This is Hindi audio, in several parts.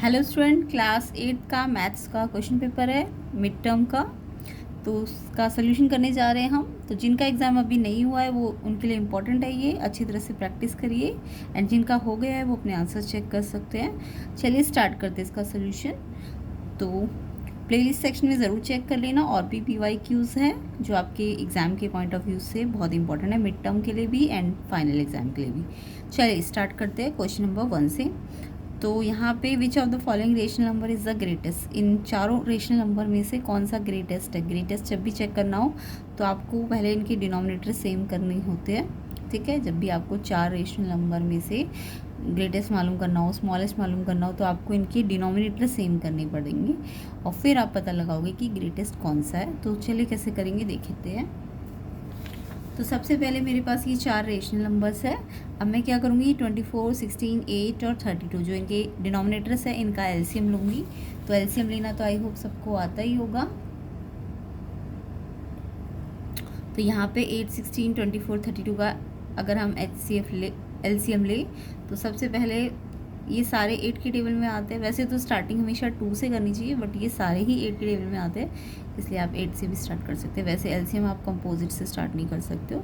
हेलो स्टूडेंट, क्लास 8 का मैथ्स का क्वेश्चन पेपर है मिड टर्म का। तो उसका सोल्यूशन करने जा रहे हैं हम। तो जिनका एग्ज़ाम अभी नहीं हुआ है वो उनके लिए इम्पोर्टेंट है, ये अच्छी तरह से प्रैक्टिस करिए। एंड जिनका हो गया है वो अपने आंसर चेक कर सकते हैं। चलिए स्टार्ट करते हैं इसका सोल्यूशन। तो प्लेलिस्ट सेक्शन में ज़रूर चेक कर लेना, और भी PYQs हैं जो आपके एग्ज़ाम के पॉइंट ऑफ व्यू से बहुत इंपॉर्टेंट है, मिड टर्म के लिए भी एंड फाइनल एग्ज़ाम के लिए भी। चलिए स्टार्ट करते हैं क्वेश्चन नंबर 1 से। तो यहाँ पे which of the following rational number is the greatest, इन चारों रेशनल नंबर में से कौन सा ग्रेटेस्ट है। ग्रेटेस्ट जब भी चेक करना हो तो आपको पहले इनके डिनोमिनेटर सेम करने होते हैं, ठीक है। जब भी आपको चार रेशनल नंबर में से ग्रेटेस्ट मालूम करना हो, स्मॉलेस्ट मालूम करना हो, तो आपको इनके डिनोमिनेटर सेम करने पड़ेंगे और फिर आप पता लगाओगे कि ग्रेटेस्ट कौन सा है। तो चलिए कैसे करेंगे देखते हैं। तो सबसे पहले मेरे पास ये चार रेशनल नंबर्स है। अब मैं क्या करूँगी, 24, 16, 8 और 32 जो इनके डिनोमिनेटर्स है इनका एलसीएम लूँगी। तो एलसीएम लेना तो आई होप सबको आता ही होगा। तो यहाँ पे 8, 16, 24, 32 का अगर हम एलसीएम ले तो सबसे पहले ये सारे 8 के टेबल में आते हैं। वैसे तो स्टार्टिंग हमेशा 2 से करनी चाहिए, बट ये सारे ही 8 के टेबल में आते हैं, इसलिए आप 8 से भी स्टार्ट कर सकते हैं। वैसे एलसीएम आप कंपोजिट से स्टार्ट नहीं कर सकते हो।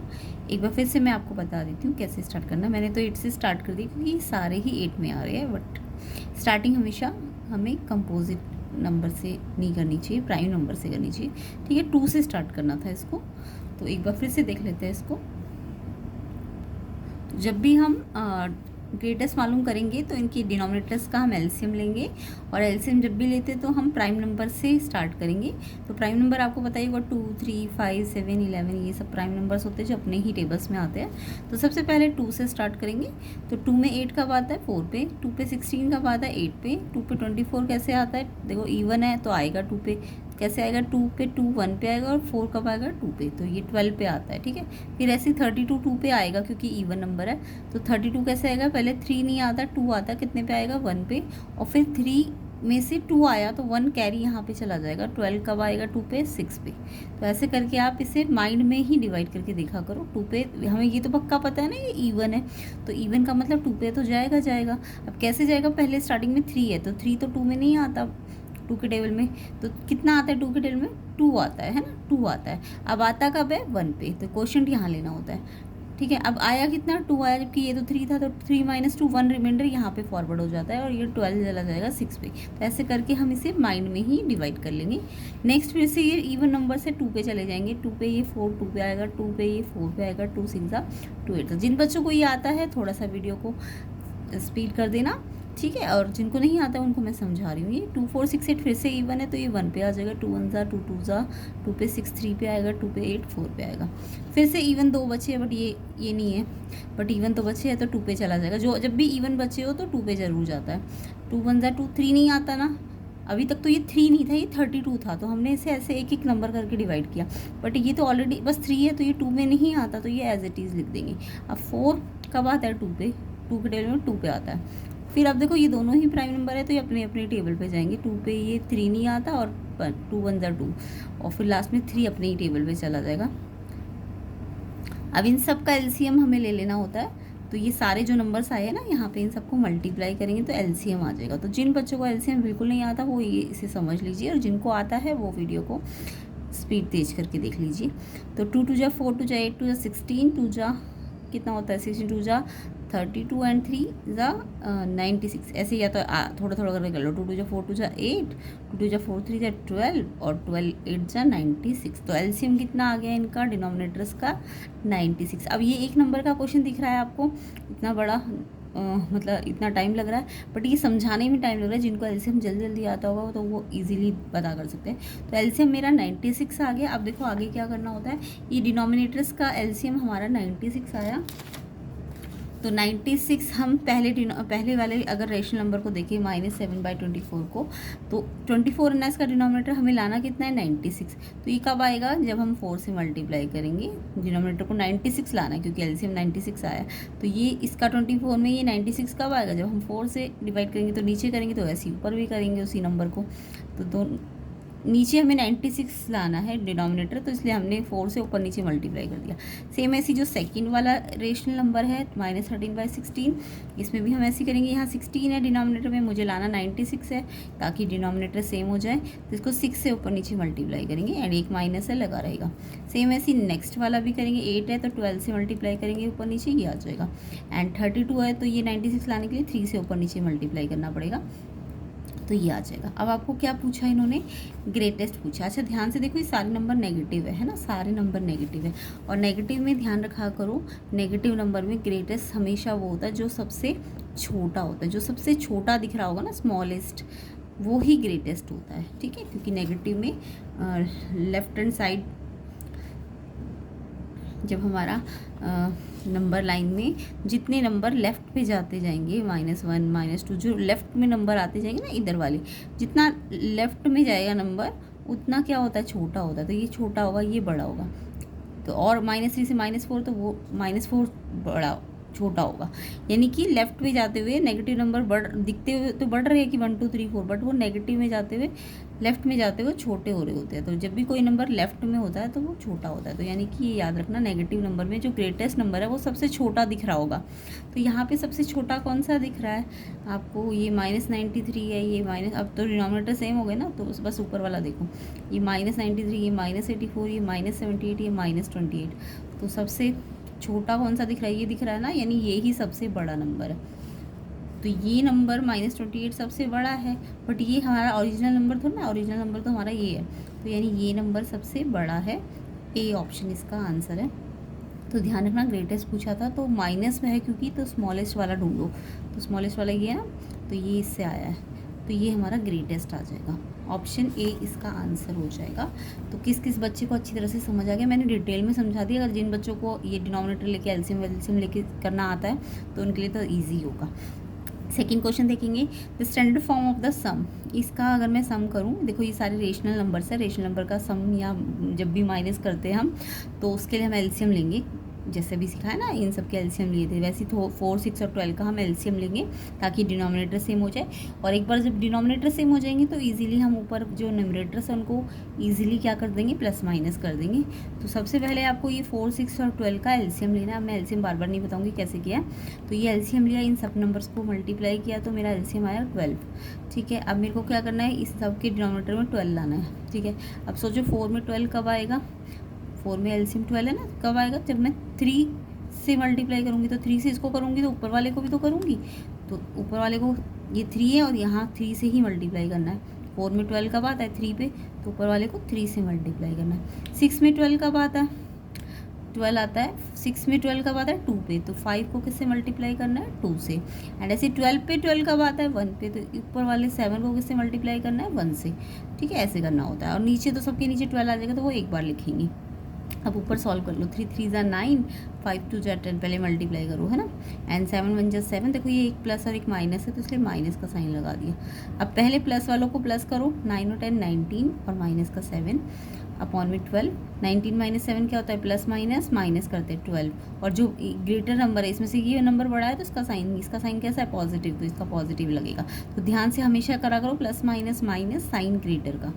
एक बार फिर से मैं आपको बता देती हूँ कैसे स्टार्ट करना। मैंने तो 8 से स्टार्ट कर दी क्योंकि ये सारे ही 8 में आ रहे हैं, बट स्टार्टिंग हमेशा हमें कंपोजिट नंबर से नहीं करनी चाहिए, प्राइम नंबर से करनी चाहिए, ठीक है। 2 से स्टार्ट करना था इसको। तो एक बार फिर से देख लेते हैं इसको। तो जब भी हम ग्रेटेस्ट मालूम करेंगे तो इनकी डिनोमिनेटर्स का हम एलसीएम लेंगे, और एलसीएम जब भी लेते तो हम प्राइम नंबर से स्टार्ट करेंगे। तो प्राइम नंबर आपको बताइएगा 2, 3, 5, 7, 11 ये सब प्राइम नंबर्स होते हैं जो अपने ही टेबल्स में आते हैं। तो सबसे पहले 2 से स्टार्ट करेंगे। तो 2 में 8 कब आता है, 4 पे। 2 पे 16 कब आता है, 8 पे। 2 पे 24 कैसे आता है, देखो इवन है तो आएगा 2 पे। कैसे आएगा, 2 पे 2 1 पे आएगा, और 4 कब आएगा, 2 पे। तो ये 12 पे आता है, ठीक है। फिर ऐसे 32 2 पे आएगा क्योंकि इवन नंबर है। तो 32 कैसे आएगा, पहले 3 नहीं आता, 2 आता, कितने पे आएगा, 1 पे। और फिर 3 में से 2 आया तो 1 कैरी यहाँ पे चला जाएगा। 12 कब आएगा, 2 पे, 6 पे। तो ऐसे करके आप इसे माइंड में ही डिवाइड करके देखा करो। 2 पे हमें ये तो पक्का पता है ना ये इवन है, तो इवन का मतलब 2 पे तो जाएगा। अब कैसे जाएगा, पहले स्टार्टिंग में 3 है तो 3 तो 2 में नहीं आता, 2 के टेबल में। तो कितना आता है 2 के टेबल में, 2 आता है ना, 2 आता है। अब आता कब है, 1 पे। तो क्वोशंट यहाँ लेना होता है, ठीक है। अब आया कितना, 2 आया, जबकि ये तो 3 था। तो 3 - 2 1 रिमाइंडर यहाँ पे फॉरवर्ड हो जाता है, और ये 12 चला जाएगा 6 पे। तो ऐसे करके हम इसे माइंड में ही डिवाइड कर लेंगे। नेक्स्ट फिर से ये इवन नंबर से 2 पे चले जाएंगे। 2 पे ये 4 2 पे आएगा, 2 पे ये 4 पे आएगा, 2 6 2 8। तो जिन बच्चों को ये आता है थोड़ा सा वीडियो को स्पीड कर देना, ठीक है। और जिनको नहीं आता उनको मैं समझा रही हूँ। ये 2 4 6 8 फिर से इवन है तो ये 1 पे आ जाएगा। 2 1 2 2 2 पे 6 3 पे आएगा, 2 पे 8 4 पे आएगा। फिर से इवन 2 बचे हैं, बट ये नहीं है, बट इवन तो बचे हैं तो 2 पे चला जाएगा। जो जब भी इवन बचे हो तो 2 पे ज़रूर जाता है। 2 1 2 3 नहीं आता ना, अभी तक तो ये 3 नहीं था, ये 32 था। तो हमने इसे ऐसे एक एक नंबर करके डिवाइड किया, बट ये तो ऑलरेडी बस 3 है तो ये 2 में नहीं आता, तो ये एज इट इज़ लिख देंगे। अब 4 कब आता है, 2 पे, 2 के टेबल में 2 पे आता है। फिर अब देखो ये दोनों ही प्राइम नंबर है तो ये अपने अपने टेबल पे जाएंगे। 2 पे ये 3 नहीं आता, और 2 1 2, और फिर लास्ट में 3 अपने ही टेबल पे चला जाएगा। अब इन सब का एलसीएम हमें ले लेना होता है। तो ये सारे जो नंबर्स आए हैं ना यहाँ पे, इन सबको मल्टीप्लाई करेंगे तो एलसीएम आ जाएगा। तो जिन बच्चों को एलसीएम बिल्कुल नहीं आता वो ये इसे समझ लीजिए, और जिनको आता है वो वीडियो को स्पीड तेज करके देख लीजिए। तो 2 2 जा 4 2 जा 8 2 जा 16 2 जा कितना होता है, 16 2 जा 32 एंड 3 जा 96। ऐसे या तो थोड़ा थोड़ा करके कर लो। 2 2 जा 4 2 जा 8, 2 2 जा 4 3 जा 12, और 12 8 जा 96। तो एलसीएम कितना आ गया इनका डिनोमिनेटर्स का, 96। अब ये एक नंबर का क्वेश्चन दिख रहा है आपको, इतना बड़ा मतलब इतना टाइम लग रहा है, बट ये समझाने में टाइम लग रहा है। जिनको एलसीएम जल्दी जल्दी आता होगा तो वो इजीली पता कर सकते हैं। तो एलसीएम मेरा 96 आ गया। अब देखो आगे क्या करना होता है, ये डिनोमिनेटर्स का एलसीएम हमारा 96 आया। तो 96 हम पहले वाले अगर रेशनल नंबर को देखें -7/24 को, तो 24 ना इसका डिनोमिनेटर हमें लाना कितना है, 96। तो ये कब आएगा, जब हम 4 से मल्टीप्लाई करेंगे। डिनोमिनेटर को 96 लाना है क्योंकि एलसीएम 96 आया। तो ये इसका 24 में ये 96 कब आएगा, जब हम 4 से डिवाइड करेंगे। तो नीचे करेंगे तो ऐसे ऊपर भी करेंगे उसी नंबर को। तो नीचे हमें 96 लाना है डिनोमिनेटर, तो इसलिए हमने 4 से ऊपर नीचे मल्टीप्लाई कर दिया। सेम ऐसी जो सेकंड वाला रेशनल नंबर है -13/16, इसमें भी हम ऐसे करेंगे। यहाँ 16 है डिनोमिनेटर में, मुझे लाना 96 है ताकि डिनोमिनेटर सेम हो जाए, तो इसको 6 से ऊपर नीचे मल्टीप्लाई करेंगे एंड एक माइनस है लगा रहेगा। सेम ऐसी नेक्स्ट वाला भी करेंगे। 8 है तो 12 से मल्टीप्लाई करेंगे ऊपर नीचे, ये आ जाएगा। एंड 32 है तो ये 96 लाने के लिए 3 से ऊपर नीचे मल्टीप्लाई करना पड़ेगा, तो ये आ जाएगा। अब आपको क्या पूछा इन्होंने, ग्रेटेस्ट पूछा। अच्छा ध्यान से देखो, ये सारे नंबर नेगेटिव है ना, सारे नंबर नेगेटिव है। और नेगेटिव में ध्यान रखा करो, नेगेटिव नंबर में ग्रेटेस्ट हमेशा वो होता है जो सबसे छोटा होता है। जो सबसे छोटा दिख रहा होगा ना, स्मॉलेस्ट, वो ही ग्रेटेस्ट होता है, ठीक है। क्योंकि नेगेटिव में लेफ्ट हैंड साइड जब हमारा नंबर लाइन में जितने नंबर लेफ़्ट पे जाते जाएंगे, -1 -2 जो लेफ़्ट में नंबर आते जाएंगे ना, इधर वाले, जितना लेफ़्ट में जाएगा नंबर उतना क्या होता है, छोटा होता है। तो ये छोटा होगा, ये बड़ा होगा। तो और -3 से -4, तो वो -4 बड़ा छोटा होगा। यानी कि लेफ़्ट में जाते हुए नेगेटिव नंबर दिखते हुए तो बढ़ रहे हैं कि 1 2 3 4, बट वो नेगेटिव में जाते हुए, लेफ़्ट में जाते हुए छोटे हो रहे होते हैं। तो जब भी कोई नंबर लेफ़्ट में होता है तो वो छोटा होता है। तो यानी कि ये याद रखना, नेगेटिव नंबर में जो ग्रेटेस्ट नंबर है वो सबसे छोटा दिख रहा होगा। तो यहाँ पे सबसे छोटा कौन सा दिख रहा है आपको, ये -93 है, ये माइनस, अब तो डिनोमिनेटर सेम हो गए ना, तो बस ऊपर वाला देखो, ये -93, ये -84, ये -78, ये -28। तो सबसे छोटा कौन सा दिख रहा है, ये दिख रहा है ना, यानी ये ही सबसे बड़ा नंबर है। तो ये नंबर -28 सबसे बड़ा है, बट ये हमारा ओरिजिनल नंबर थोड़ा ना, ओरिजिनल नंबर तो हमारा ये है। तो यानी ये नंबर सबसे बड़ा है, ए ऑप्शन इसका आंसर है। तो ध्यान रखना, ग्रेटेस्ट पूछा था तो माइनस में है क्योंकि, तो स्मॉलेस्ट वाला ढूंढो। तो स्मॉलेस्ट वाला ये है ना, तो ये इससे आया है, तो ये हमारा ग्रेटेस्ट आ जाएगा। ऑप्शन ए इसका आंसर हो जाएगा। तो किस किस बच्चे को अच्छी तरह से समझ आ गया, मैंने डिटेल में समझा दिया। अगर जिन बच्चों को ये डिनोमिनेटर लेके एलसीएम वेलसीएम लेके करना आता है तो उनके लिए तो ईजी होगा। सेकेंड क्वेश्चन देखेंगे, the standard form of the sum. इसका अगर मैं सम करूं, देखो ये सारे रेशनल नंबर्स है, रेशनल नंबर का सम या जब भी माइनस करते हैं हम, तो उसके लिए हम एलसीएम लेंगे। जैसे भी सिखाया ना, इन सब के एलसीएम लिए थे, वैसे ही 4, 6 और 12 का हम एलसीएम लेंगे ताकि डिनोमिनेटर सेम हो जाए। और एक बार जब डिनोमिनेटर सेम हो जाएंगे तो इजीली हम ऊपर जो न्यूमरेटर्स है उनको इजीली क्या कर देंगे, प्लस माइनस कर देंगे। तो सबसे पहले आपको ये 4, 6 और 12 का एलसीएम लेना है। मैं एलसीएम बार बार नहीं बताऊँगी कैसे किया। तो ये एलसीएम लिया, इन सब नंबर्स को मल्टीप्लाई किया, तो मेरा एलसीएम आया 12, ठीक है। अब मेरे को क्या करना है, इस सब के डिनोमिनेटर में 12 लाना है, ठीक है। अब सोचो 4 में 12 कब आएगा, 4 में एलसीएम 12 है ना, कब आएगा, जब मैं 3 से मल्टीप्लाई करूँगी। तो 3 से इसको करूँगी तो ऊपर वाले को भी तो करूँगी, तो ऊपर वाले को, ये 3 है और यहाँ 3 से ही मल्टीप्लाई करना है। 4 में 12 कब आता है, 3 पे, तो ऊपर वाले को 3 से मल्टीप्लाई करना है। 6 में 12 कब आता है, 12 आता है। 6 में 12 कब आता है, 2 पे, तो 5 को किससे मल्टीप्लाई करना है, 2 से। एंड ऐसे 12 पे 12 कब आता है, 1 पे, तो ऊपर वाले 7 को किससे मल्टीप्लाई करना है, 1 से, ठीक है। ऐसे करना होता है। और नीचे तो सबके नीचे 12 आ जाएगा, तो वो एक बार लिखेंगे। अब ऊपर सॉल्व कर लो, 3 3 = 9, 5 2 = 10, पहले मल्टीप्लाई करो, है ना। एंड 7 1 = 7। देखो ये एक प्लस और एक माइनस है, तो इसलिए माइनस का साइन लगा दिया। अब पहले प्लस वालों को प्लस करो, 9 और 10 19, और माइनस का 7 अपॉन में 12। 19 - 7 क्या होता है, प्लस माइनस, माइनस करते हैं 12। और जो ग्रेटर नंबर है इसमें से ये नंबर बड़ा है, तो इसका साइन कैसा है, पॉजिटिव, तो इसका पॉजिटिव लगेगा। तो ध्यान से हमेशा करा करो, plus minus minus, sign greater का,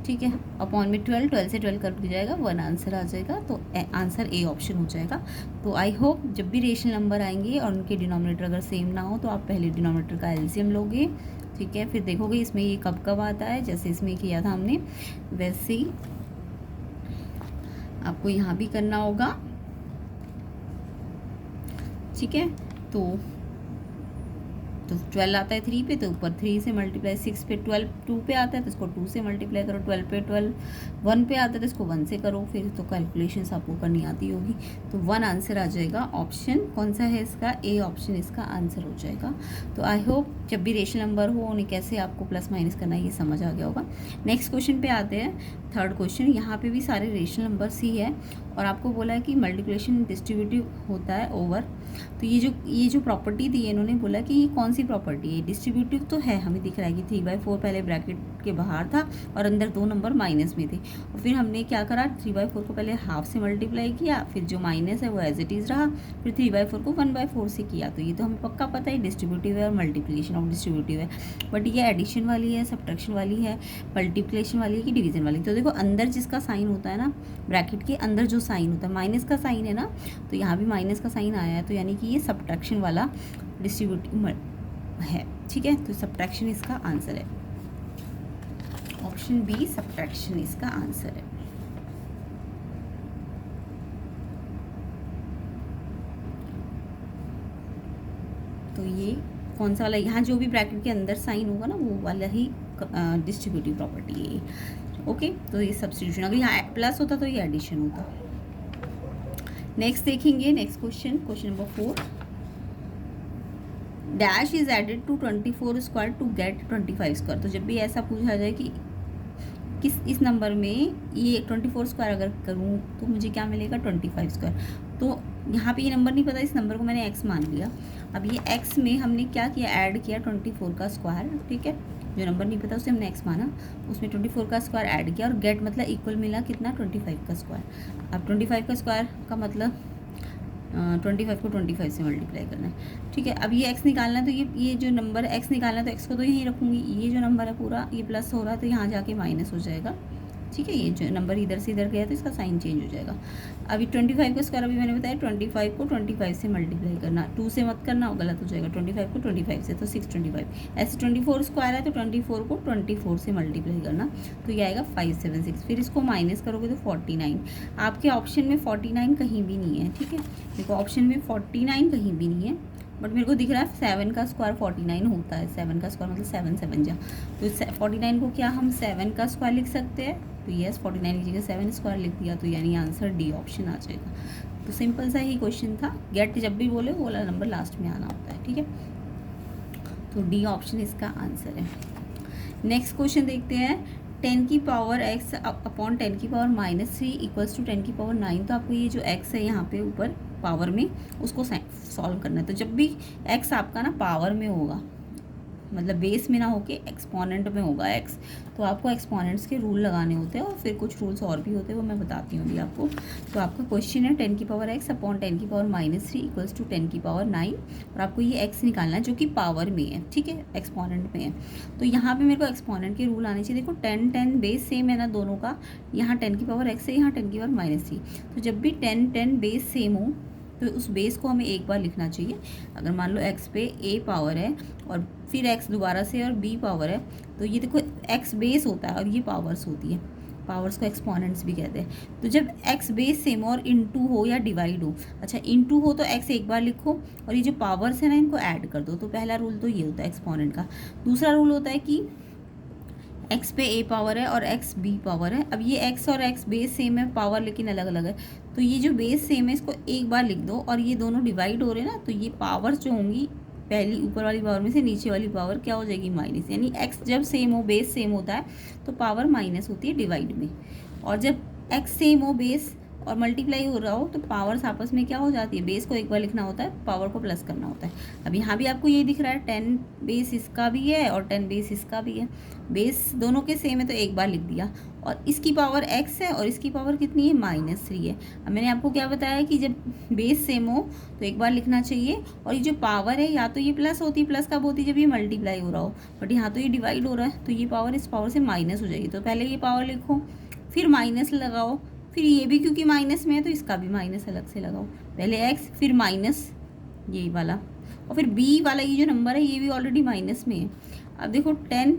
ठीक है। अपॉन में 12 से 12 कट जाएगा, 1 आंसर आ जाएगा। तो आंसर ए ऑप्शन हो जाएगा। तो आई होप जब भी रेशनल नंबर आएंगे और उनके डिनोमिनेटर अगर सेम ना हो तो आप पहले डिनोमिनेटर का एलसीएम लोगे, ठीक है। फिर देखोगे इसमें ये कब कब आता है, जैसे इसमें किया था हमने वैसे ही आपको यहाँ भी करना होगा, ठीक है। तो 12 आता है 3 पे, तो ऊपर 3 से मल्टीप्लाई, 6 पे 12 2 पे आता है तो इसको 2 से मल्टीप्लाई करो, 12 पे 12 1 पे आता है तो इसको 1 से करो। फिर तो कैलकुलेशंस आपको करनी आती होगी। तो 1 आंसर आ जाएगा। ऑप्शन कौन सा है इसका, ए ऑप्शन इसका आंसर हो जाएगा। तो आई होप जब भी रेशनल नंबर हो उन्हें कैसे आपको प्लस माइनस करना है ये समझ आ गया होगा। नेक्स्ट क्वेश्चन पे आते हैं, थर्ड क्वेश्चन। यहाँ पे भी सारे रेशनल नंबर्स ही है और आपको बोला है कि मल्टीप्लिकेशन डिस्ट्रीब्यूटिव होता है ओवर। तो ये जो प्रॉपर्टी दी है इन्होंने बोला कि ये कौन सी प्रॉपर्टी है, डिस्ट्रीब्यूटिव तो है, हमें दिख रहा है कि 3/4 पहले ब्रैकेट के बाहर था और अंदर 2 नंबर माइनस में थे, और फिर हमने क्या करा 3/4 को पहले हाफ से मल्टीप्लाई किया, फिर जो माइनस है वो एज इट इज़ रहा, फिर 3/4 को 1/4 से किया। तो ये तो हमें पक्का पता है डिस्ट्रीब्यूटिव है और मल्टीप्लिकेशन ऑफ डिस्ट्रीब्यूटिव है। बट ये एडिशन वाली है, सब्ट्रैक्शन वाली है, मल्टीप्लिकेशन वाली है कि डिवीजन वाली। तो देखो अंदर जिसका साइन होता है ना, ब्रैकेट के अंदर जो साइन होता है माइनस का साइन है ना, तो यहाँ भी माइनस का साइन आया है, तो यानी कि ये सब्ट्रैक्शन वाला डिस्ट्रीब्यूटिव है। ठीक है, तो सब्ट्रैक्शन इसका आंसर है, ऑप्शन बी सब्ट्रैक्शन इसका आंसर है। तो ये कौन सा वाला, यहाँ जो भी ब्रैकेट के अंदर साइन होगा ना वो वाला ही डिस्ट्रीब्यूटिव प्रॉपर्टी है। ओके, तो ये सब्स्टिट्यूशन, अगर यहाँ प्लस होता तो ये एडिशन होता। नेक्स्ट देखेंगे, next question, question number 4, dash is added to 24 square to get 25 square. तो जब भी ऐसा पूछा जाए कि इस नंबर में ये 24 स्क्वायर अगर करूँ तो मुझे क्या मिलेगा 25 स्क्वायर। तो यहाँ पे ये नंबर नहीं पता, इस नंबर को मैंने x मान लिया। अब ये x में हमने क्या किया, ऐड किया 24 का स्क्वायर। ठीक है, जो नंबर नहीं पता उसे हमने x माना, उसमें 24 का स्क्वायर ऐड किया और गेट मतलब इक्वल मिला कितना 25 का स्क्वायर। अब 25 का स्क्वायर का मतलब 25 को 25 से मल्टीप्लाई करना है। ठीक है, अब ये x निकालना है, तो ये जो नंबर x निकालना है तो x को तो यहीं रखूँगी, ये जो नंबर है पूरा ये प्लस हो रहा है तो यहाँ जाके माइनस हो जाएगा। ठीक है, ये जो नंबर इधर से इधर गया तो इसका साइन चेंज हो जाएगा। अभी 25 का स्क्वायर अभी मैंने बताया 25 को 25 से मल्टीप्लाई करना, 2 से मत करना, गलत हो जाएगा। 25 को 25 से तो 625, ऐसे 24 स्क्वायर है तो 24 को 24 से मल्टीप्लाई करना, तो ये आएगा 576। फिर इसको माइनस करोगे तो 49। आपके ऑप्शन में 49 कहीं भी नहीं है। ठीक है, देखो ऑप्शन में 49 कहीं भी नहीं है, बट मेरे को दिख रहा है 7 का स्क्वायर 49 होता है। 7 का स्क्वायर मतलब 7 7 जा, तो 49 को क्या हम 7 का स्क्वायर लिख सकते हैं, तो यस 49 की जगह 7 स्क्वायर लिख दिया, तो यानी आंसर डी ऑप्शन आ जाएगा। तो सिंपल सा ही क्वेश्चन था, गेट जब भी बोले वो वाला नंबर लास्ट में आना होता है। ठीक है, तो डी ऑप्शन इसका आंसर है। नेक्स्ट क्वेश्चन देखते हैं, 10 की पावर x अपॉन 10 की पावर -3 इक्वल्स टू 10 की पावर 9। तो आपको ये जो x है यहाँ पे ऊपर पावर में उसको सॉल्व करना है। तो जब भी x आपका ना पावर में होगा, मतलब बेस में ना होके एक्सपोनेंट में होगा x, तो आपको एक्सपोनेंट्स के रूल लगाने होते हैं और फिर कुछ रूल्स और भी होते हैं, वो मैं बताती हूँ अभी आपको। तो आपका क्वेश्चन है 10 की पावर x अपॉन 10 की पावर -3 इक्वल्स टू 10 की पावर 9, और आपको ये x निकालना है जो कि पावर में है। ठीक है, एक्सपोनेंट में है, तो यहाँ पे मेरे को एक्सपोनेंट के रूल आने चाहिए। देखो 10 10 बेस सेम है ना दोनों का, यहाँ 10 की पावर x है, यहाँ 10 की पावर -3। तो जब भी 10 10 बेस सेम हो तो उस बेस को हमें एक बार लिखना चाहिए। अगर मान लो x पे a पावर है और फिर x दोबारा से और b पावर है, तो ये देखो x बेस होता है और ये पावर्स होती है, पावर्स को एक्सपोनेंट्स भी कहते हैं। तो जब x बेस सेम और इनटू हो या डिवाइड हो, अच्छा इनटू हो तो x एक बार लिखो और ये जो पावर्स है ना इनको ऐड कर दो। तो पहला रूल तो ये होता है एक्सपोनेंट का। दूसरा रूल होता है कि x पे a पावर है और x b पावर है। अब ये x और x बेस सेम है, पावर लेकिन अलग अलग है, तो ये जो बेस सेम है इसको एक बार लिख दो, और ये दोनों डिवाइड हो रहे हैं ना, तो ये पावर्स जो होंगी पहली ऊपर वाली पावर में से नीचे वाली पावर क्या हो जाएगी माइनस। यानी x जब सेम हो, बेस सेम होता है तो पावर माइनस होती है डिवाइड में, और जब x सेम हो बेस और मल्टीप्लाई हो रहा हो तो पावर्स आपस में क्या हो जाती है, बेस को एक बार लिखना होता है, पावर को प्लस करना होता है। अब यहाँ भी आपको ये दिख रहा है 10 बेस इसका भी है और 10 बेस इसका भी है, बेस दोनों के सेम है तो एक बार लिख दिया, और इसकी पावर x है और इसकी पावर कितनी है -3 है। अब मैंने आपको क्या बताया कि जब बेस सेम हो तो एक बार लिखना चाहिए, और ये जो पावर है या तो ये प्लस होती, प्लस कब होती जब ये मल्टीप्लाई हो रहा हो, बट यहाँ तो ये डिवाइड हो रहा है तो ये पावर इस पावर से माइनस हो जाएगी। तो पहले ये पावर लिखो, फिर माइनस लगाओ, फिर ये भी क्योंकि माइनस में है तो इसका भी माइनस अलग से लगाओ, पहले x फिर माइनस ये वाला, और फिर b वाला ये जो नंबर है ये भी ऑलरेडी माइनस में है। अब देखो 10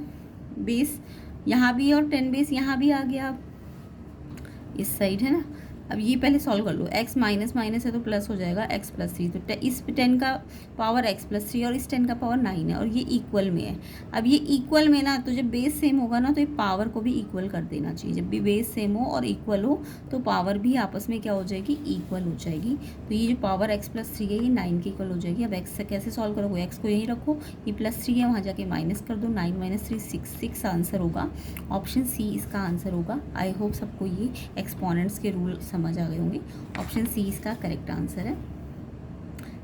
बेस यहाँ भी और 10 बेस यहाँ भी आ गया, अब इस साइड है ना। अब ये पहले सॉल्व कर लो, x माइनस माइनस है तो प्लस हो जाएगा x प्लस 3, तो इस 10 का पावर x प्लस 3 और इस 10 का पावर 9 है, और ये इक्वल में है। अब ये इक्वल में ना, तो जब बेस सेम होगा ना तो ये पावर को भी इक्वल कर देना चाहिए। जब भी बेस सेम हो और इक्वल हो तो पावर भी आपस में क्या हो जाएगी, इक्वल हो जाएगी। तो ये जो पावर x प्लस 3 है ये 9 के इक्वल हो जाएगी। अब x से कैसे सॉल्व करोगे, x को यहीं रखो, ये +3 है वहाँ जाके माइनस कर दो, 9 - 3 6, 6 आंसर होगा, ऑप्शन सी इसका आंसर होगा। आई होप सबको ये एक्सपोनेंट्स के रूल समझ समझ आ गए होंगे। ऑप्शन सी इसका करेक्ट आंसर है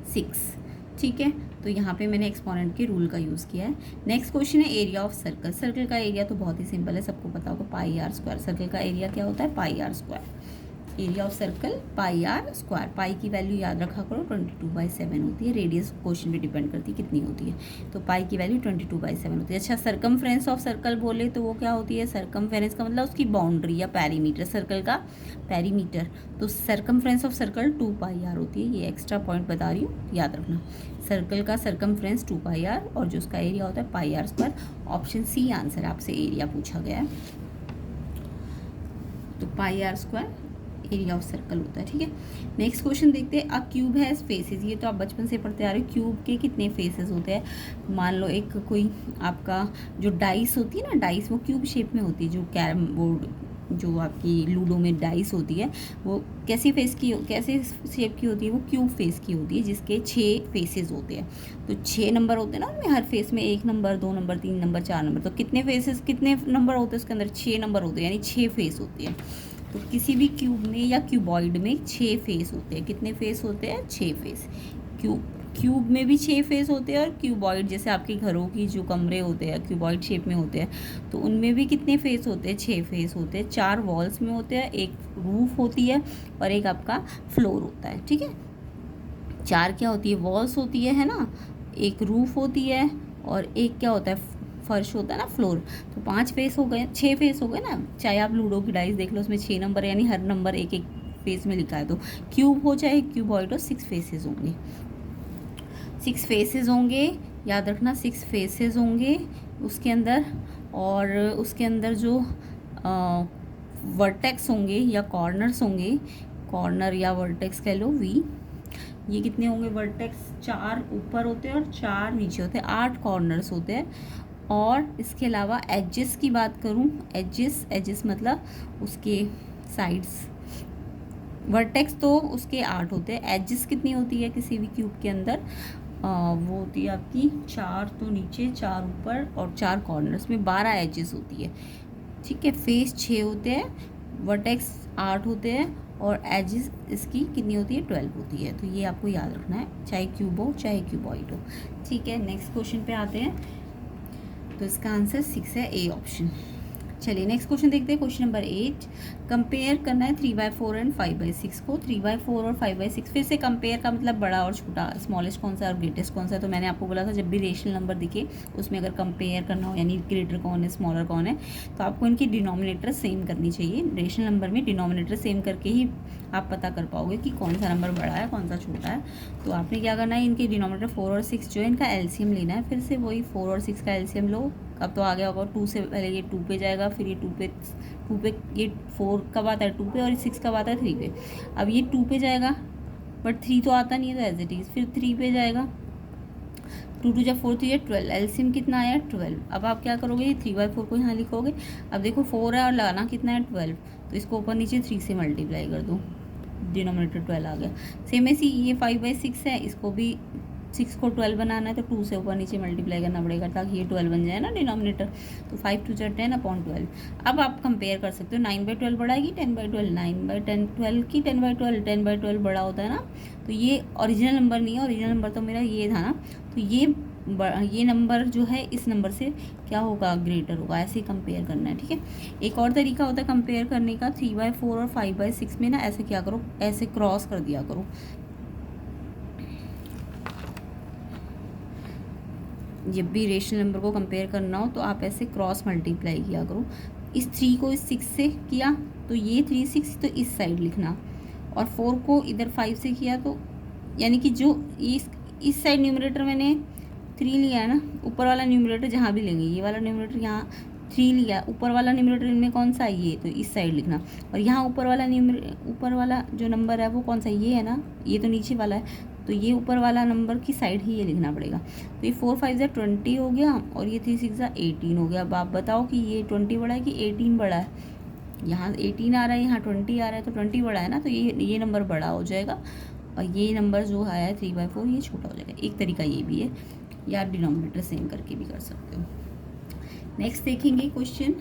6। ठीक है, तो यहाँ पे मैंने एक्सपोनेंट के रूल का यूज़ किया है। नेक्स्ट क्वेश्चन है एरिया ऑफ सर्कल। सर्कल का एरिया तो बहुत ही सिंपल है, सबको पता होगा पाई आर स्क्वायर। सर्कल का एरिया क्या होता है? Pi R square. Area of circle pi R square. Pi की वैल्यू याद रखा करो 22/7 होती है। रेडियस क्वेश्चन पे डिपेंड करती है कितनी होती है, तो पाई की वैल्यू 22/7 होती है। अच्छा, सरकमफ्रेंस ऑफ सर्कल बोले तो वो क्या होती है? सरकमफ्रेंस का मतलब उसकी बाउंड्री या पेरीमीटर, सर्कल का पेरीमीटर। तो सरकमफ्रेंस ऑफ सर्कल 2πr होती है। ये एक्स्ट्रा पॉइंट बता रही हूँ, याद रखना। सर्कल का सरकमफ्रेंस 2πr और जो उसका एरिया होता है pi R square. Option C answer, आपसे एरिया पूछा गया है तो pi R square area of circle होता है। ठीक है, नेक्स्ट क्वेश्चन देखते हैं। A cube has faces. ये तो आप बचपन से पढ़ते आ रहे हो, क्यूब के कितने फेसेस होते हैं। मान लो एक कोई आपका जो डाइस होती है ना, डाइस वो क्यूब शेप में होती है। जो कैरम बोर्ड, जो आपकी लूडो में डाइस होती है, वो कैसे शेप की होती है? वो क्यूब फेस की होती है, जिसके 6 फेसेस होते हैं। तो 6 नंबर होते हैं ना उनमें, हर फेस में 1 नंबर, 2 नंबर, 3 नंबर, 4 नंबर। तो कितने फेसेस, कितने नंबर होते हैं उसके अंदर? 6 नंबर होते हैं, यानी 6 फेस होती है। तो किसी भी क्यूब में या क्यूबॉइड में 6 फेस होते हैं। कितने फेस होते हैं? 6 फेस। क्यूब में भी 6 फेस होते हैं, और क्यूबॉइड जैसे आपके घरों की जो कमरे होते हैं क्यूबॉइड शेप में होते हैं, तो उनमें भी कितने फेस होते हैं? 6 फेस होते हैं। 4 वॉल्स में होते हैं, एक रूफ होती है और एक आपका फ्लोर होता है। ठीक है, 4 क्या होती है? वॉल्स होती है ना, एक रूफ होती है और एक क्या होता है? फर्श होता है ना, फ्लोर। तो 5 फेस हो गए, 6 फेस हो गए ना। चाहे आप लूडो की डाइस देख लो, उसमें 6 नंबर है, यानी हर नंबर एक एक फेस में लिखा है। तो क्यूब हो चाहे क्यूबॉइड हो, 6 फेसेस होंगे। 6 फेसेस होंगे, याद रखना 6 फेसेस होंगे उसके अंदर। और उसके अंदर जो वर्टेक्स होंगे या कॉर्नर्स होंगे, कॉर्नर या वर्टेक्स कह लो वी, ये कितने होंगे? वर्टेक्स 4 ऊपर होते हैं और 4 नीचे होते हैं। 8 कॉर्नर्स होते हैं। और इसके अलावा एजेस की बात करूं, एजेस मतलब उसके साइड्स। वर्टेक्स तो उसके 8 होते हैं। एजेस कितनी होती है किसी भी क्यूब के अंदर? वो होती है आपकी 4 तो नीचे, 4 ऊपर और 4 कॉर्नर्स में 12 एजेस होती है। ठीक है, फेस 6 होते हैं, वर्टेक्स 8 होते हैं और एजेस इसकी कितनी होती है? 12 होती है। तो ये आपको याद रखना है, चाहे क्यूब हो चाहे क्यूबॉइड हो। ठीक है, नेक्स्ट क्वेश्चन पे आते हैं। तो इसका आंसर 6 है, ए ऑप्शन। चलिए नेक्स्ट क्वेश्चन देखते हैं। क्वेश्चन नंबर 8, कंपेयर करना है 3/4 एंड 5/6 को। 3/4 और 5/6 फिर से कंपेयर का मतलब बड़ा और छोटा, स्मॉलेस्ट कौन सा और ग्रेटेस्ट कौन सा है। तो मैंने आपको बोला था जब भी रेशनल नंबर दिखे उसमें अगर कंपेयर करना हो, यानी ग्रेटर कौन है स्मॉलर कौन है, तो आपको इनकी डिनोमिनेटर सेम करनी चाहिए। रेशनल नंबर में डिनोमिनेटर सेम करके ही आप पता कर पाओगे कि कौन सा नंबर बड़ा है कौन सा छोटा है। तो आपने क्या करना है, इनके डिनोमिनेटर 4 और 6 जो है इनका एलसीएम लेना है। फिर से वही 4 और 6 का एलसीएम लो। अब तो आ गया होगा 2 से पहले ये 2 पे जाएगा, फिर ये 2 पे ये 4 कब आता है 2 पे, और 6 कब आता है 3 पे। अब ये 2 पे जाएगा बट 3 तो आता नहीं है, तो एज इट इज़ फिर 3 पे जाएगा। 2 2 जब 4 तो ये 12, एलसीएम कितना आया 12। अब आप क्या करोगे, ये 3/4 को यहाँ लिखोगे। अब देखो 4 है और लगाना कितना है 12, तो इसको ऊपर नीचे 3 से मल्टीप्लाई कर दो, डिनोमिनेटर 12 आ गया। सेम ऐसी ये 5/6 है, इसको भी 6 को 12 बनाना है तो 2 से ऊपर नीचे मल्टीप्लाई करना पड़ेगा ताकि ये 12 बन जाए ना डिनोमिनेटर। तो 5 2 10/12। अब आप कंपेयर कर सकते हो, 9/12 बड़ा है कि 10/12। 9/10 की 10/12, 10/12 बड़ा होता है ना। तो ये ओरिजिनल नंबर नहीं है, ओरिजिनल नंबर तो मेरा ये था ना। तो ये नंबर जो है इस नंबर से क्या होगा, ग्रेटर होगा। ऐसे ही कंपेयर करना है। ठीक है, एक और तरीका होता है कंपेयर करने का। 3/4 और 5/6 में ना ऐसे क्या करो, ऐसे क्रॉस कर दिया करो। जब भी रेशनल नंबर को कंपेयर करना हो तो आप ऐसे क्रॉस मल्टीप्लाई किया करो। इस 3 को इस 6 से किया तो ये 3 6 तो इस साइड लिखना, और 4 को इधर 5 से किया तो यानी कि जो इस साइड न्यूमरेटर मैंने 3 लिया है ना, ऊपर वाला न्यूमरेटर जहाँ भी लेंगे, ये वाला न्यूमरेटर यहाँ 3 लिया, ऊपर वाला न्यूमरेटर इनमें कौन सा है, ये, तो इस साइड लिखना। और यहाँ ऊपर वाला जो नंबर है वो कौन सा, ये है ना, ये तो नीचे वाला है, तो ये ऊपर वाला नंबर की साइड ही ये लिखना पड़ेगा। तो ये 4 5 20 हो गया और ये 3 6 18 हो गया। अब आप बताओ कि ये 20 बड़ा है कि 18 बड़ा है। यहाँ 18 आ रहा है, यहाँ 20 आ रहा है, तो 20 बड़ा है ना, तो ये नंबर बड़ा हो जाएगा और ये नंबर जो है 3/4 ये छोटा हो जाएगा। एक तरीका ये भी है, या डिनोमिनेटर सेम करके भी कर सकते हो। नेक्स्ट देखेंगे क्वेश्चन।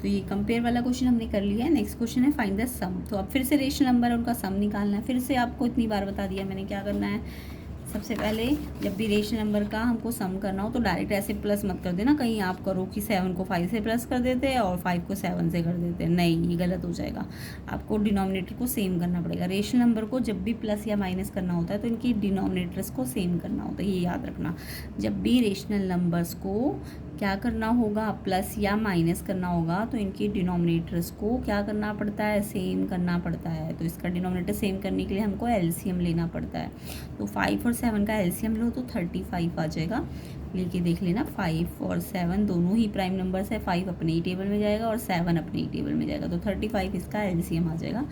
तो तो ये कंपेयर वाला क्वेश्चन हमने कर लिया है। नेक्स्ट क्वेश्चन है फाइंड द सम। तो अब फिर से रेशनल नंबर है उनका सम निकालना है। फिर से आपको इतनी बार बता दिया मैंने क्या करना है। सबसे पहले जब भी रेशनल नंबर का हमको सम करना हो तो डायरेक्ट ऐसे प्लस मत कर देना, कहीं आप करो कि 7 को 5 से प्लस कर देते हैं और 5 को 7 से कर देते हैं, नहीं, ये गलत हो जाएगा। आपको डिनोमिनेटर को सेम करना पड़ेगा। रेशनल नंबर को जब भी प्लस या माइनस करना होता है तो इनकी डिनोमिनेटर्स को सेम करना होता है, ये याद रखना। जब भी रेशनल नंबर्स को क्या करना होगा, प्लस या माइनस करना होगा, तो इनकी डिनोमिनेटर्स को क्या करना पड़ता है, सेम करना पड़ता है। तो इसका डिनोमिनेटर सेम करने के लिए हमको एलसीएम लेना पड़ता है। तो 5 और 7 का एलसीएम लो तो 35 आ जाएगा। लेके देख लेना, 5 और 7 दोनों ही प्राइम नंबर्स है। 5 अपने ही टेबल में जाएगा और 7 अपने ही टेबल में जाएगा, तो 35 इसका एलसीएम आ जाएगा।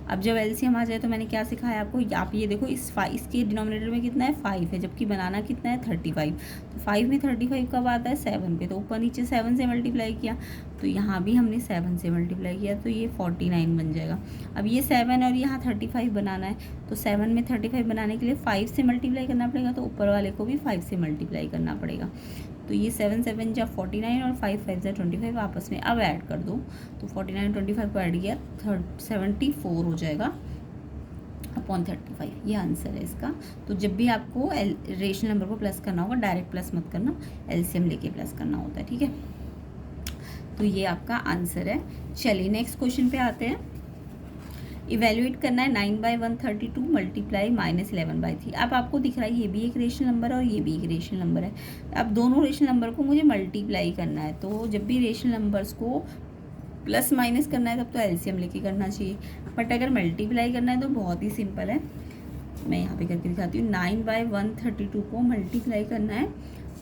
अब जब एलसीएम आ जाए तो मैंने क्या सिखाया आपको, आप ये देखो इसके डिनोमिनेटर में कितना है, 5 है, जबकि बनाना कितना है, 35। तो 5 में 35 कब आता है, 7 पे, तो ऊपर नीचे 7 से मल्टीप्लाई किया, तो यहाँ भी हमने 7 से मल्टीप्लाई किया, तो ये 49 बन जाएगा। अब ये 7 और यहाँ 35 बनाना है, तो 7 में 35 बनाने के लिए 5 से मल्टीप्लाई करना पड़ेगा, तो ऊपर वाले को भी 5 से मल्टीप्लाई करना पड़ेगा। तो ये 7 7 जा 49 और 5 5 जा 25 आपस में अब ऐड कर दो, तो 49 25 को ऐड किया 74 हो जाएगा अपॉन 35, ये आंसर है इसका। तो जब भी आपको रेशनल नंबर को प्लस करना होगा, डायरेक्ट प्लस मत करना, एलसीएम लेके प्लस करना होता है, ठीक है। तो ये आपका आंसर है। चलिए नेक्स्ट क्वेश्चन पे आते हैं। इवेल्युएट करना है 9/132 मल्टीप्लाई -11/3। अब आपको दिख रहा है ये भी एक रेशनल नंबर है और ये भी एक रेशनल नंबर है। अब दोनों रेशनल नंबर को मुझे मल्टीप्लाई करना है, तो जब भी रेशनल नंबर्स को प्लस माइनस करना है तब तो एलसीएम लेके करना चाहिए, बट अगर मल्टीप्लाई करना है तो बहुत ही सिंपल है। मैं यहाँ पे करके दिखाती हूँ। 9/132 को मल्टीप्लाई करना है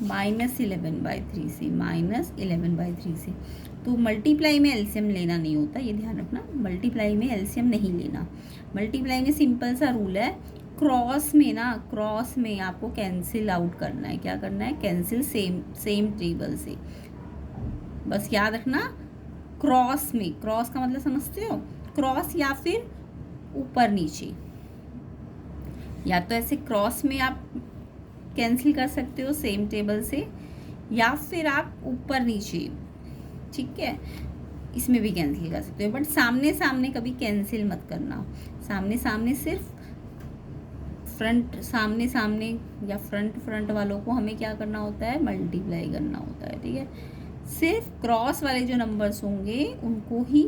-11/3 से, -11/3 से। तो मल्टीप्लाई में एलसीएम लेना नहीं होता, ये ध्यान रखना, मल्टीप्लाई में एलसीएम नहीं लेना। मल्टीप्लाई में सिंपल सा रूल है, क्रॉस में आपको कैंसिल आउट करना है। क्या करना है, कैंसिल सेम टेबल से, बस याद रखना। क्रॉस में, क्रॉस का मतलब समझते हो, क्रॉस या फिर ऊपर नीचे, या तो ऐसे क्रॉस में आप कैंसिल कर सकते हो सेम टेबल से, या फिर आप ऊपर नीचे, ठीक है, इसमें भी कैंसिल कर सकते हो, बट सामने सामने कभी कैंसिल मत करना। सामने सामने सिर्फ सामने या फ्रंट वालों को हमें क्या करना होता है, मल्टीप्लाई करना होता है, ठीक है। सिर्फ क्रॉस वाले जो नंबर्स होंगे उनको ही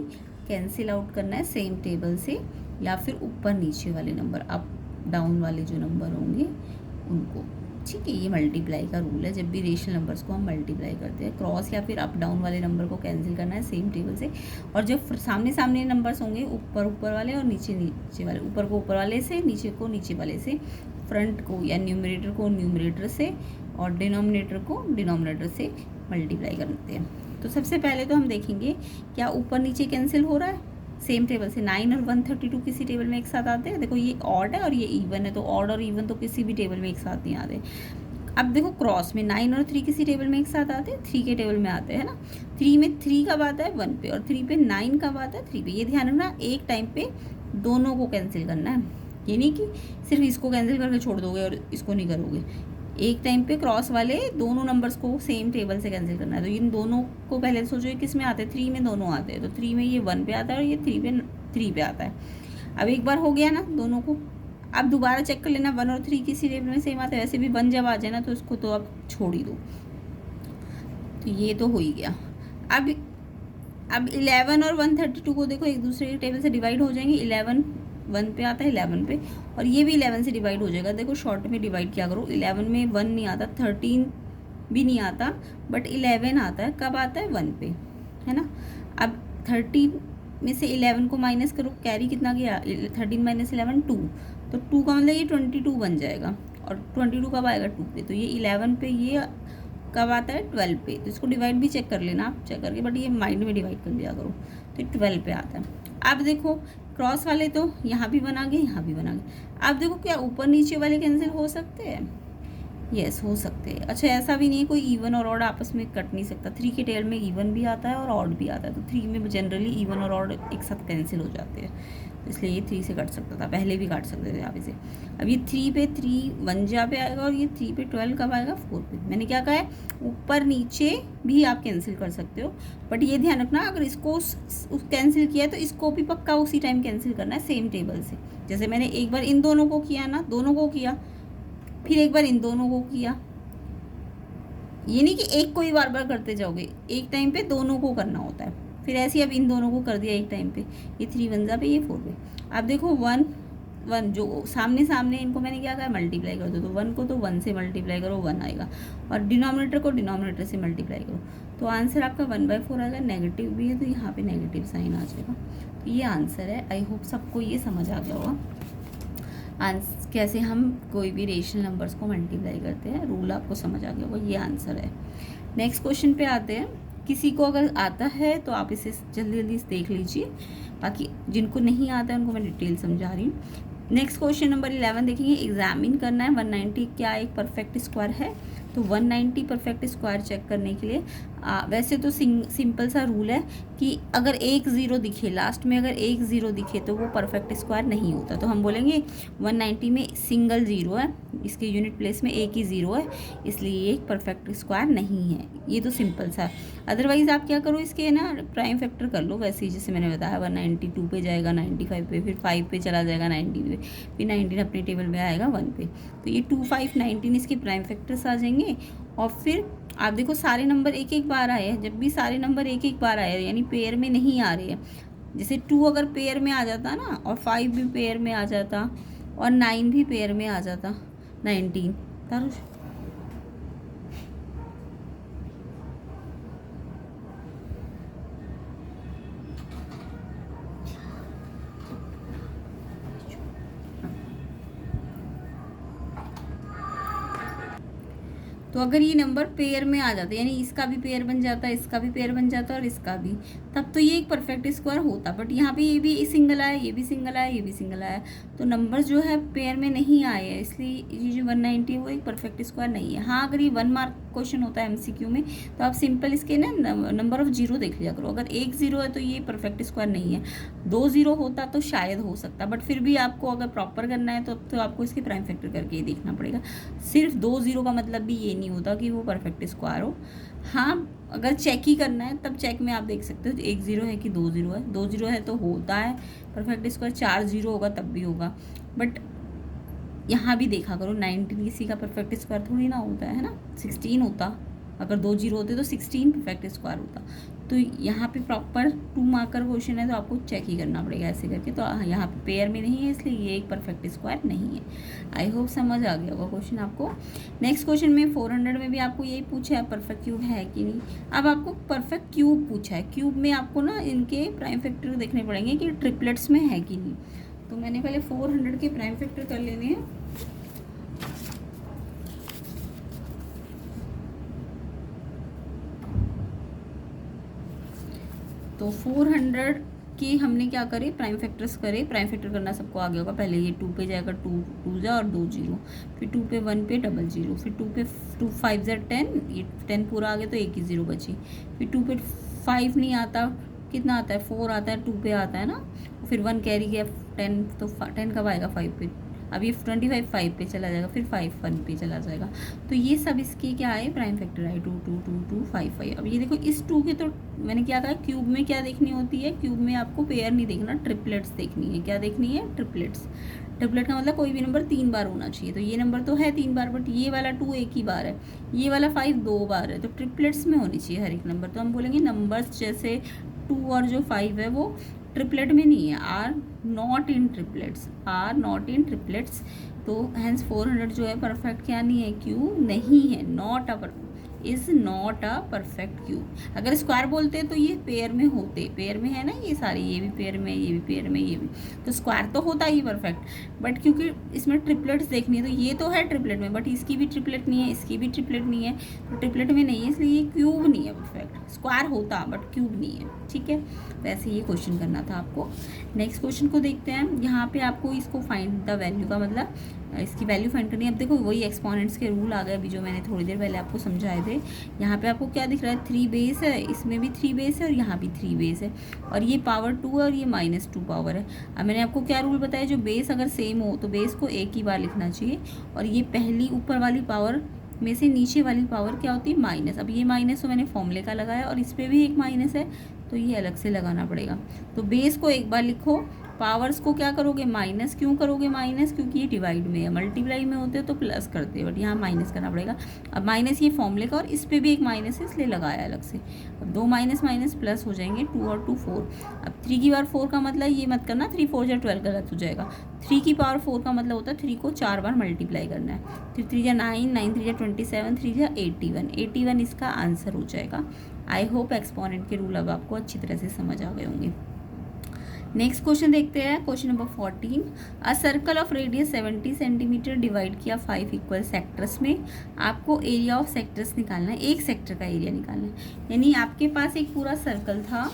कैंसिल आउट करना है सेम टेबल से, या फिर ऊपर नीचे वाले नंबर, अप डाउन वाले जो नंबर होंगे उनको, ठीक है। ये मल्टीप्लाई का रूल है, जब भी रेशनल नंबर्स को हम मल्टीप्लाई करते हैं, क्रॉस या फिर अप डाउन वाले नंबर को कैंसिल करना है सेम टेबल से। और जो सामने नंबर्स होंगे, ऊपर वाले और नीचे वाले, ऊपर को ऊपर वाले से, नीचे को नीचे वाले से, फ्रंट को या न्यूमरेटर को न्यूमरेटर से, और डिनोमिनेटर को डिनोमिनेटर से मल्टीप्लाई करते हैं। तो सबसे पहले तो हम देखेंगे क्या ऊपर नीचे कैंसिल हो रहा है सेम टेबल से। 9 और 132 किसी टेबल में एक साथ आते हैं, देखो ये ऑड है और ये इवन है, तो ऑड और इवन तो किसी भी टेबल में एक साथ नहीं आते। अब देखो क्रॉस में 9 और 3 किसी टेबल में एक साथ आते हैं, 3 के टेबल में आते हैं ना। 3 में 3 कब आता है, 1 पे, और 3 पे 9 कब आता है, 3 पे। ये ध्यान रखना, एक टाइम पे दोनों को कैंसिल करना है, ये नहीं कि सिर्फ इसको कैंसिल करके छोड़ दोगे और इसको नहीं करोगे। एक टाइम पे क्रॉस वाले दोनों नंबर्स को सेम टेबल से कैंसिल करना है। तो इन दोनों को पहले सोचो ये किस में आते हैं, 3 में दोनों आते हैं, तो 3 में ये 1 पे आता है और ये 3 पे आता है। अब एक बार हो गया ना दोनों को, अब दोबारा चेक कर लेना 1 और 3 किसी टेबल में सेम आते हैं। वैसे भी 1 जब आ जाए ना तो इसको तो आप छोड़ ही दो। तो ये तो हो ही गया। अब 11 और 132 को देखो एक दूसरे के टेबल से डिवाइड हो जाएंगे। 11 1 पे आता है, 11 पे, और ये भी 11 से डिवाइड हो जाएगा। देखो शॉर्ट में डिवाइड क्या करो, 11 में 1 नहीं आता, 13 भी नहीं आता, बट 11 आता है। कब आता है, 1 पे, है ना। अब 13 में से 11 को माइनस करो, कैरी कितना गया, 13 - 11 2, तो 2 का मतलब ये 22 बन जाएगा। और 22 कब आएगा, 2 पे, तो ये 11 पे, ये कब आता है, 12 पे। तो इसको डिवाइड भी चेक कर लेना आप, चेक करके, बट ये माइंड में डिवाइड कर लिया करो। तो 12 पे आता है। अब देखो क्रॉस वाले तो यहाँ भी बना गए, यहाँ भी बना गए। अब देखो क्या ऊपर नीचे वाले कैंसिल हो सकते हैं, यस हो सकते हैं। अच्छा ऐसा भी नहीं है कोई इवन और ऑड आपस में कट नहीं सकता। 3 के टेबल में इवन भी आता है और ऑड भी आता है, तो 3 में जनरली इवन और ऑड एक साथ कैंसिल हो जाते हैं। तो इसलिए ये 3 से कट सकता था, पहले भी काट सकते थे आप इसे। अब ये 3 पे 3 1 जहाँ पे आएगा और ये 3 पे 12 कब आएगा 4 पे। मैंने क्या कहा है, ऊपर नीचे भी आप कैंसिल कर सकते हो, बट ये ध्यान रखना अगर इसको कैंसिल किया है तो इसको भी पक्का उसी टाइम कैंसिल करना है सेम टेबल से। जैसे मैंने एक बार इन दोनों को किया ना, दोनों को किया, फिर एक बार इन दोनों को किया, ये नहीं कि एक को ही बार बार करते जाओगे, एक टाइम पे दोनों को करना होता है। फिर ऐसे ही अब इन दोनों को कर दिया एक टाइम पे, ये 3 1 जा पे, ये 4 पे। आप देखो 1 1 जो सामने सामने इनको मैंने क्या कहा, मल्टीप्लाई कर दो। तो 1 को तो 1 से मल्टीप्लाई करो, 1 आएगा, और डिनोमिनेटर को डिनोमिनेटर से मल्टीप्लाई करो, तो आंसर आपका 1/4 आएगा। नेगेटिव भी है तो यहाँ पे नेगेटिव साइन आ जाएगा। तो ये आंसर है। आई होप सबको ये समझ आ गया होगा कैसे हम कोई भी रेशनल नंबर्स को मल्टीप्लाई करते हैं, रूल आपको समझ आ गया होगा। ये आंसर है। नेक्स्ट क्वेश्चन पे आते हैं। किसी को अगर आता है तो आप इसे जल्दी जल्दी देख लीजिए, बाकी जिनको नहीं आता है उनको मैं डिटेल समझा रही हूँ। नेक्स्ट क्वेश्चन नंबर 11 देखेंगे। एग्जामिन करना है 190 क्या एक परफेक्ट स्क्वायर है। तो 190 परफेक्ट स्क्वायर चेक करने के लिए वैसे तो सिंपल सा रूल है कि अगर एक ज़ीरो दिखे लास्ट में, अगर एक ज़ीरो दिखे तो वो परफेक्ट स्क्वायर नहीं होता। तो हम बोलेंगे 190 में सिंगल ज़ीरो है, इसके यूनिट प्लेस में एक ही ज़ीरो है, इसलिए ये एक परफेक्ट स्क्वायर नहीं है। ये तो सिंपल सा। अदरवाइज़ आप क्या करो, इसके ना प्राइम फैक्टर कर लो, वैसे ही जैसे मैंने बताया 192 पे जाएगा, 95 पे, फिर 5 पे चला जाएगा, 90 पे, फिर 19 अपने टेबल में आएगा 1 पे। तो ये 2 5 19 इसके प्राइम फैक्टर्स आ जाएंगे। और फिर आप देखो सारे नंबर एक एक बार आए हैं। जब भी सारे नंबर एक एक बार आए यानी पेयर में नहीं आ रहे हैं, जैसे 2 अगर पेयर में आ जाता ना, और 5 भी पेयर में आ जाता, और 9 भी पेयर में आ जाता, 19 तारुष तो अगर ये नंबर पेयर में आ जाता, यानी इसका भी पेयर बन जाता, इसका भी पेयर बन जाता और इसका भी, तब तो ये एक परफेक्ट स्क्वायर होता। बट यहाँ पे ये भी सिंगल आया, ये भी सिंगल आया, ये भी सिंगल आया, तो नंबर जो है पेयर में नहीं आए हैं, इसलिए ये जो 190 है वो एक परफेक्ट स्क्वायर नहीं है। हाँ, अगर ये 1 मार्क क्वेश्चन होता है MCQ में, तो आप सिंपल इसके ना नंबर ऑफ जीरो देख लिया करो। अगर 1 0 है तो ये परफेक्ट स्क्वायर नहीं है, 2 0 होता तो शायद हो सकता, बट फिर भी आपको अगर प्रॉपर करना है तो आपको इसके प्राइम फैक्टर करके ही देखना पड़ेगा। सिर्फ 2 0 का मतलब भी ये नहीं होता कि वो परफेक्ट स्क्वायर हो। हाँ, अगर चेक ही करना है तब चेक में आप देख सकते हो 1 0 है कि 2 0 है। 2 0 है तो होता है परफेक्ट स्क्वायर, 4 0 होगा तब भी होगा। बट यहाँ भी देखा करो 19 किसी का परफेक्ट स्क्वायर थोड़ी ना होता है ना, 16 होता। अगर 2 0 होते तो 16 परफेक्ट स्क्वायर होता। तो यहाँ पे प्रॉपर 2 मार्कर क्वेश्चन है तो आपको चेक ही करना पड़ेगा ऐसे करके। तो यहाँ पे पेयर में नहीं है, इसलिए ये एक परफेक्ट स्क्वायर नहीं है। आई होप समझ आ गया होगा क्वेश्चन आपको। नेक्स्ट क्वेश्चन में 400 में भी आपको यही पूछा है परफेक्ट क्यूब है कि नहीं। अब आपको परफेक्ट क्यूब पूछा है। क्यूब में आपको ना इनके प्राइम फैक्टर देखने पड़ेंगे कि ट्रिपलेट्स में है कि नहीं। तो मैंने पहले 400 के प्राइम फैक्टर कर लेने हैं। तो 400 के हमने क्या करे, प्राइम फैक्टर्स करे। प्राइम फैक्टर करना सबको आ गया होगा। पहले ये 2 पे जाएगा, 2 2 जा और 2 0, फिर 2 पे 1 पे 0 0, फिर 2 पे 2 5 जा 10, ये 10 पूरा आ गया तो एक ही 0 बची। फिर 2 पे 5 नहीं आता, कितना आता है 4 आता है, 2 पे आता है ना, फिर 1 कैरी गया 10, तो 10 कब आएगा 5 पे। अब ये 25 5 पे चला जाएगा, फिर 5 1 पे चला जाएगा। तो ये सब इसके क्या है, प्राइम फैक्टर है 2 2 2 2 5 5। अब ये देखो इस 2 के तो मैंने क्या कहा, क्यूब में क्या देखनी होती है, क्यूब में आपको पेयर नहीं देखना, ट्रिपलेट्स देखनी है। क्या देखनी है, ट्रिपलेट्स। ट्रिपलेट का मतलब कोई भी नंबर 3 बार होना चाहिए। तो ये नंबर तो है 3 बार, बट ये वाला 2 एक ही बार है, ये वाला 5 2 बार है, तो ट्रिपलेट्स में होनी चाहिए हर एक नंबर। तो हम बोलेंगे नंबर्स जैसे 2 और जो 5 है वो ट्रिपलेट में नहीं है, are not in triplets, are not in triplets. तो हैंस 400 जो है परफेक्ट क्या नहीं है, क्यूब नहीं है, not a is not a perfect cube. अगर स्क्वायर बोलते तो ये पेयर में होते, पेयर में है ना ये सारे, ये भी पेयर में, ये भी पेयर में, ये भी, तो स्क्वायर तो होता ही परफेक्ट। बट क्योंकि इसमें ट्रिपलेट्स देखनी है तो ये तो है ट्रिपलेट में, बट इसकी भी ट्रिपलेट नहीं है, इसकी भी ट्रिपलेट नहीं है, तो ट्रिपलेट में नहीं है, इसलिए ये क्यूब नहीं है परफेक्ट। स्क्वायर होता बट क्यूब नहीं है, ठीक है। वैसे ये क्वेश्चन करना था आपको। नेक्स्ट क्वेश्चन को देखते हैं। यहाँ पे आपको इसको फाइंड द वैल्यू का मतलब इसकी वैल्यू फाइंड करनी है। अब देखो वही एक्सपोनेंट्स के रूल आ गए अभी जो मैंने थोड़ी देर पहले आपको समझाए थे। यहाँ पे आपको क्या दिख रहा है, 3 बेस है, इसमें भी 3 बेस है और यहाँ भी 3 बेस है, और ये पावर 2 है और ये -2 पावर है। अब मैंने आपको क्या रूल बताया, जो बेस अगर सेम हो तो बेस को एक ही बार लिखना चाहिए, और ये पहली ऊपर वाली पावर में से नीचे वाली पावर क्या होती है, माइनस। अब ये माइनस तो मैंने फॉर्मूले का लगाया और इस पर भी एक माइनस है, तो ये अलग से लगाना पड़ेगा। तो बेस को एक बार लिखो, पावर्स को क्या करोगे, माइनस। क्यों करोगे माइनस, क्योंकि ये डिवाइड में है, मल्टीप्लाई में होते तो प्लस करते, बट यहाँ माइनस करना पड़ेगा। अब माइनस ये फॉर्मूले का और इस पर भी एक माइनस है, इसलिए लगाया अलग से। अब 2 माइनस माइनस प्लस हो जाएंगे, 2 और 2 4। अब 3 की पावर 4 का मतलब ये मत करना 3 4 या 12 गलत हो जाएगा। 3 की पावर 4 का मतलब होता है 3 को 4 बार मल्टीप्लाई करना है। 3 3 9, 9 3 27, 3 81, 81 इसका आंसर हो जाएगा। आई होप एक्सपोनेंट के रूल अब आपको अच्छी तरह से समझ आ गए होंगे। नेक्स्ट क्वेश्चन देखते हैं, question number 14। A circle of radius 70 centimetre divide किया 5 इक्वल सेक्टर्स में। आपको एरिया ऑफ सेक्टर्स निकालना है, एक सेक्टर का एरिया निकालना है। यानी आपके पास एक पूरा सर्कल था,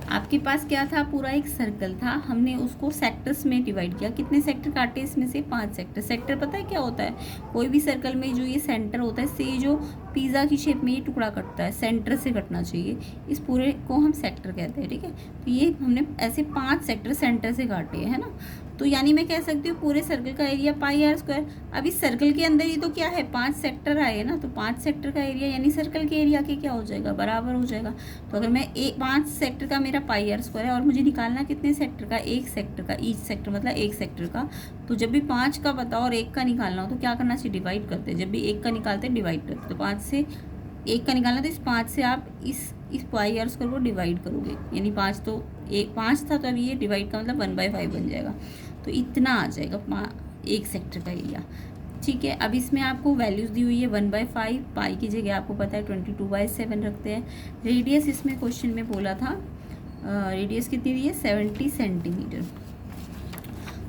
आपके पास क्या था, पूरा एक सर्कल था, हमने उसको सेक्टर्स में डिवाइड किया। कितने सेक्टर काटे, इसमें से 5 सेक्टर। सेक्टर पता है क्या होता है, कोई भी सर्कल में जो ये सेंटर होता है, से जो पिज़्ज़ा की शेप में ये टुकड़ा कटता है, सेंटर से कटना चाहिए, इस पूरे को हम सेक्टर कहते हैं, ठीक है। तो ये हमने ऐसे 5 सेक्टर सेंटर से काटे है ना। तो यानी मैं कह सकती हूँ पूरे सर्कल का एरिया πr²। अब इस सर्कल के अंदर ही तो क्या है, 5 सेक्टर आए ना, तो 5 सेक्टर का एरिया यानी सर्कल के एरिया के क्या हो जाएगा, बराबर हो जाएगा। तो अगर मैं 5 सेक्टर का मेरा πr² है और मुझे निकालना कितने सेक्टर का, एक सेक्टर का, ईच सेक्टर मतलब एक सेक्टर का। तो जब भी 5 का बताओ और 1 का निकालना हो तो क्या करना चाहिए, डिवाइड करते हैं। जब भी 1 का निकालते हैं डिवाइड करते, तो 5 से 1 का निकालना, तो इस 5 से आप इस πr² को डिवाइड करोगे, यानी 5 तो 5 था, तो अभी ये डिवाइड का मतलब 1/5 बन जाएगा। तो इतना आ जाएगा एक सेक्टर का एरिया, ठीक है। अब इसमें आपको वैल्यूज़ दी हुई है 1/5, पाई की जगह आपको पता है 22/7 रखते हैं। रेडियस इसमें क्वेश्चन में बोला था, रेडियस कितनी दी है, 70 सेंटीमीटर।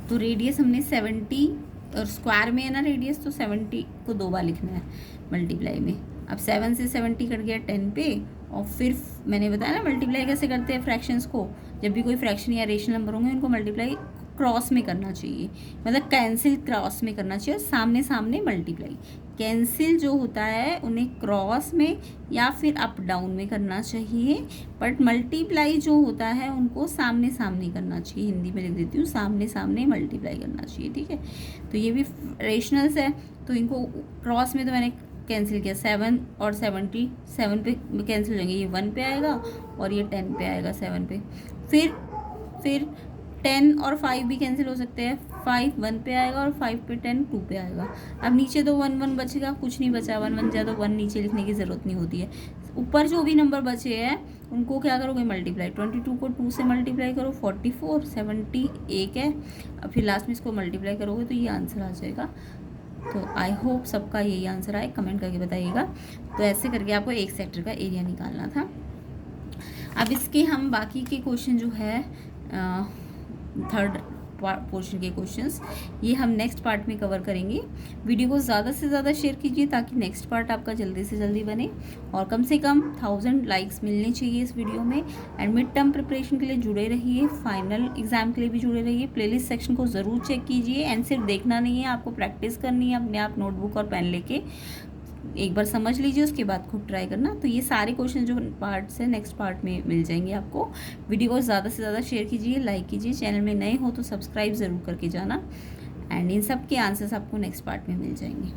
तो रेडियस हमने 70, और स्क्वायर में है ना रेडियस, तो 70 को 2 बार लिखना है मल्टीप्लाई में। अब 7 से 70 कट गया 10 पे, और फिर मैंने बताया ना मल्टीप्लाई कैसे करते हैं फ्रैक्शंस को। जब भी कोई फ्रैक्शन या रेशनल नंबर होंगे उनको मल्टीप्लाई क्रॉस में करना चाहिए, मतलब कैंसिल क्रॉस में करना चाहिए, और सामने सामने मल्टीप्लाई। कैंसिल जो होता है उन्हें क्रॉस में या फिर अप डाउन में करना चाहिए, बट मल्टीप्लाई जो होता है उनको सामने सामने करना चाहिए। हिंदी में लिख देती हूँ, सामने सामने मल्टीप्लाई करना चाहिए, ठीक है। तो ये भी रेशनल्स है, तो इनको क्रॉस में तो मैंने कैंसिल किया, 7 और 70 7 पे कैंसिल हो जाएंगे, ये 1 पे आएगा और ये 10 पे आएगा 7 पे। फिर 10 और 5 भी कैंसिल हो सकते हैं, 5 1 पे आएगा और 5 पे 10 2 पे आएगा। अब नीचे तो 1 1 बचेगा, कुछ नहीं बचा, 1 1 जाए तो 1 नीचे लिखने की ज़रूरत नहीं होती है। ऊपर जो भी नंबर बचे हैं उनको क्या करोगे, मल्टीप्लाई। 22 को 2 से मल्टीप्लाई करो, 44, 70 1 है, अब फिर लास्ट में इसको मल्टीप्लाई करोगे तो ये आंसर आ जाएगा। तो आई होप सबका यही आंसर आए, कमेंट करके बताइएगा। तो ऐसे करके आपको एक सेक्टर का एरिया निकालना था। अब इसके हम बाकी के क्वेश्चन जो है थर्ड पोर्शन के क्वेश्चंस, ये हम नेक्स्ट पार्ट में कवर करेंगे। वीडियो को ज़्यादा से ज़्यादा शेयर कीजिए ताकि नेक्स्ट पार्ट आपका जल्दी से जल्दी बने, और कम से कम 1000 लाइक्स मिलने चाहिए इस वीडियो में। एंड मिड टर्म प्रिपरेशन के लिए जुड़े रहिए, फाइनल एग्जाम के लिए भी जुड़े रहिए। प्लेलिस्ट सेक्शन को ज़रूर चेक कीजिए, एंड सिर्फ देखना नहीं है, आपको प्रैक्टिस करनी है। अपने आप नोटबुक और पेन लेके एक बार समझ लीजिए, उसके बाद खुद ट्राई करना। तो ये सारे क्वेश्चन जो पार्ट्स हैं नेक्स्ट पार्ट में मिल जाएंगे आपको। वीडियो को ज़्यादा से ज़्यादा शेयर कीजिए, लाइक कीजिए, चैनल में नए हो तो सब्सक्राइब ज़रूर करके जाना। एंड इन सब के आंसर्स आपको नेक्स्ट पार्ट में मिल जाएंगे।